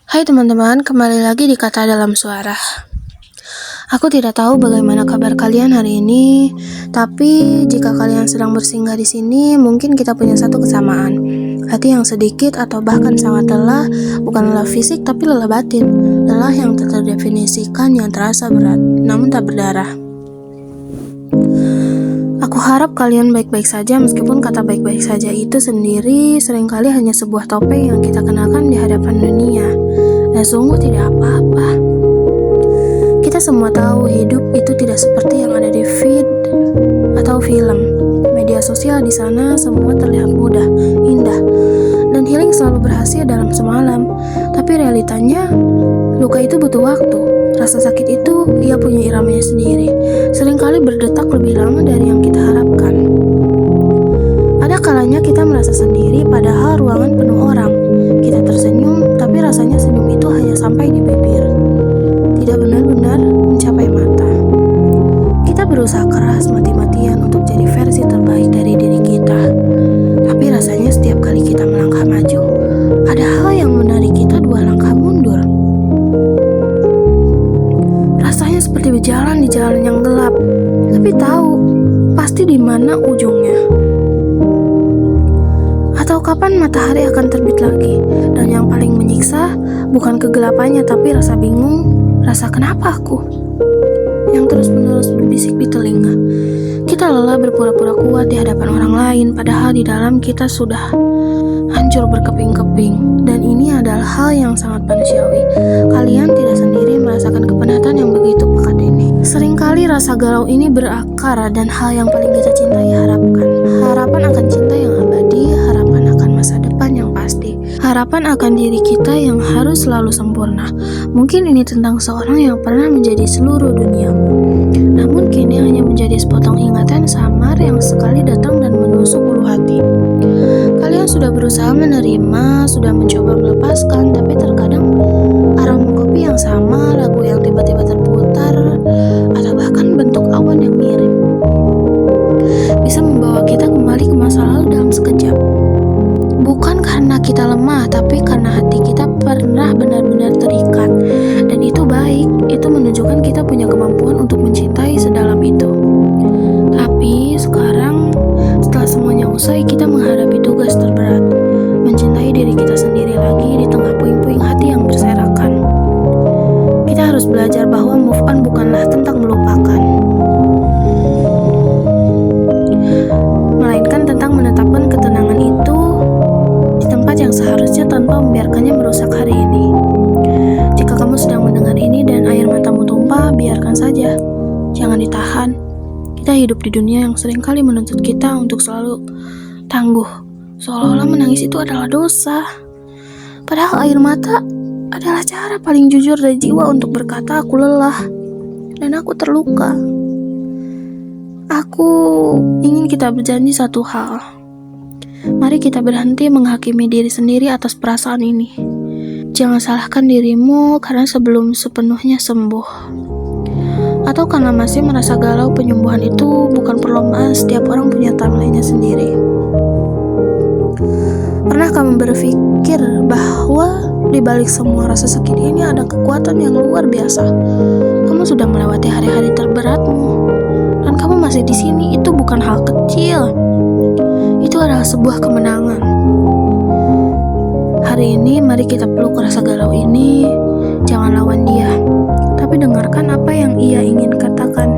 Hai teman-teman, kembali lagi di Kata Dalam Suara. Aku tidak tahu bagaimana kabar kalian hari ini, tapi jika kalian sedang bersinggah di sini, mungkin kita punya satu kesamaan. Hati yang sedikit atau bahkan sangat lelah, bukan lelah fisik tapi lelah batin. Lelah yang terdefinisikan yang terasa berat, namun tak berdarah. Aku harap kalian baik-baik saja, meskipun kata baik-baik saja itu sendiri seringkali hanya sebuah topeng yang kita kenakan di hadapan dunia. Dan sungguh tidak apa-apa. Kita semua tahu hidup itu tidak seperti yang ada di feed atau film. Media sosial di sana semua terlihat mudah, indah, dan healing selalu berhasil dalam semalam. Tapi realitanya, luka itu butuh waktu. Rasa sakit itu, ia punya iramanya sendiri. Seringkali berdetak lebih lama dari yang kita harapkan. Ada kalanya kita merasa sendiri padahal ruangan penuh orang. Kita tersenyum, tapi rasanya senyum itu hanya sampai di bibir. Tidak benar-benar mencapai mata. Kita berusaha keras mati-matian untuk jadi versi terbaik dari diri kita. Tapi rasanya setiap kali kita melangkah maju, ada hal yang menarik kita 2 langkah mundur. Rasanya seperti berjalan di jalan yang gelap, tapi tahu pasti di mana ujungnya. Atau kapan matahari akan terbit lagi. Dan yang paling menyiksa bukan kegelapannya, tapi rasa bingung, rasa kenapa aku, yang terus-menerus berbisik di telinga. Kita lelah berpura-pura kuat di hadapan orang lain, padahal di dalam kita sudah hancur berkeping-keping. Dan ini adalah hal yang sangat manusiawi. Kalian tidak sendiri merasakan kepenatan yang begitu pekat ini. Seringkali rasa galau ini berakar, dan hal yang paling kita cintai harapkan. Harapan akan cinta yang abadi, harapan akan masa depan yang pasti, harapan akan diri kita yang harus selalu sempurna. Mungkin ini tentang seorang yang pernah menjadi seluruh duniamu, namun kini hanya menjadi sepotong ingatan samar yang sekali datang dan menusuk ulu hati. Kalian sudah berusaha menerima, sudah mencoba melepaskan, tapi terkadang aroma kopi yang sama, lagu yang tiba-tiba terputar, atau bahkan bentuk awan yang mirip bisa membawa kita kembali ke masa lalu dalam sekejap. Bukan karena kita lemah, tapi karena hati kita pernah benar-benar terikat. Dan itu baik, itu menunjukkan kita punya kemampuan untuk mencintai sedalam itu. Tapi sekarang, setelah semuanya usai, kita menghadapi tugas terberat, mencintai diri kita sendiri lagi di tengah puing-puing hati yang berserakan. Kita harus belajar bahwa move on bukanlah tentang melupakan, melainkan tentang menetapkan ketenangan itu di tempat yang seharusnya tanpa membiarkannya merusak hari ini. Jika kamu sedang mendengar ini dan air matamu tumpah, biarkan saja. Jangan ditahan. Kita hidup di dunia yang seringkali menuntut kita untuk selalu tangguh, seolah-olah menangis itu adalah dosa. Padahal air mata adalah cara paling jujur dari jiwa untuk berkata, aku lelah dan aku terluka. Aku ingin kita berjanji satu hal. Mari kita berhenti menghakimi diri sendiri atas perasaan ini. Jangan salahkan dirimu karena sebelum sepenuhnya sembuh, atau karena masih merasa galau. Penyembuhan itu bukan perlombaan, setiap orang punya timeline-nya sendiri. Pernah kamu berpikir bahwa di balik semua rasa sakit ini ada kekuatan yang luar biasa? Kamu sudah melewati hari-hari terberatmu, dan kamu masih di sini. Itu bukan hal kecil. Itu adalah sebuah kemenangan. Hari ini mari kita peluk rasa galau ini. Jangan lawan dia, tapi dengarkan apa yang ia ingin katakan.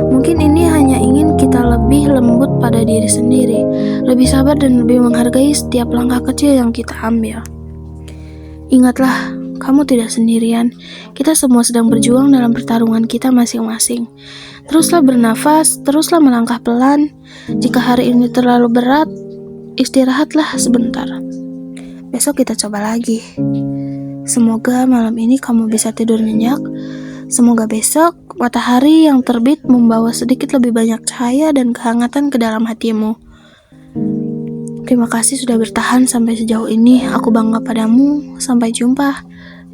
Mungkin ini hanya ingin kita lebih lembut pada diri sendiri, lebih sabar dan lebih menghargai setiap langkah kecil yang kita ambil. Ingatlah, kamu tidak sendirian. Kita semua sedang berjuang dalam pertarungan kita masing-masing. Teruslah bernafas, teruslah melangkah pelan. Jika hari ini terlalu berat, istirahatlah sebentar. Besok kita coba lagi. Semoga malam ini kamu bisa tidur nyenyak. Semoga besok matahari yang terbit membawa sedikit lebih banyak cahaya dan kehangatan ke dalam hatimu. Terima kasih sudah bertahan sampai sejauh ini. Aku bangga padamu. Sampai jumpa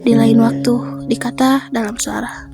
di lain waktu di Kata Dalam Suara.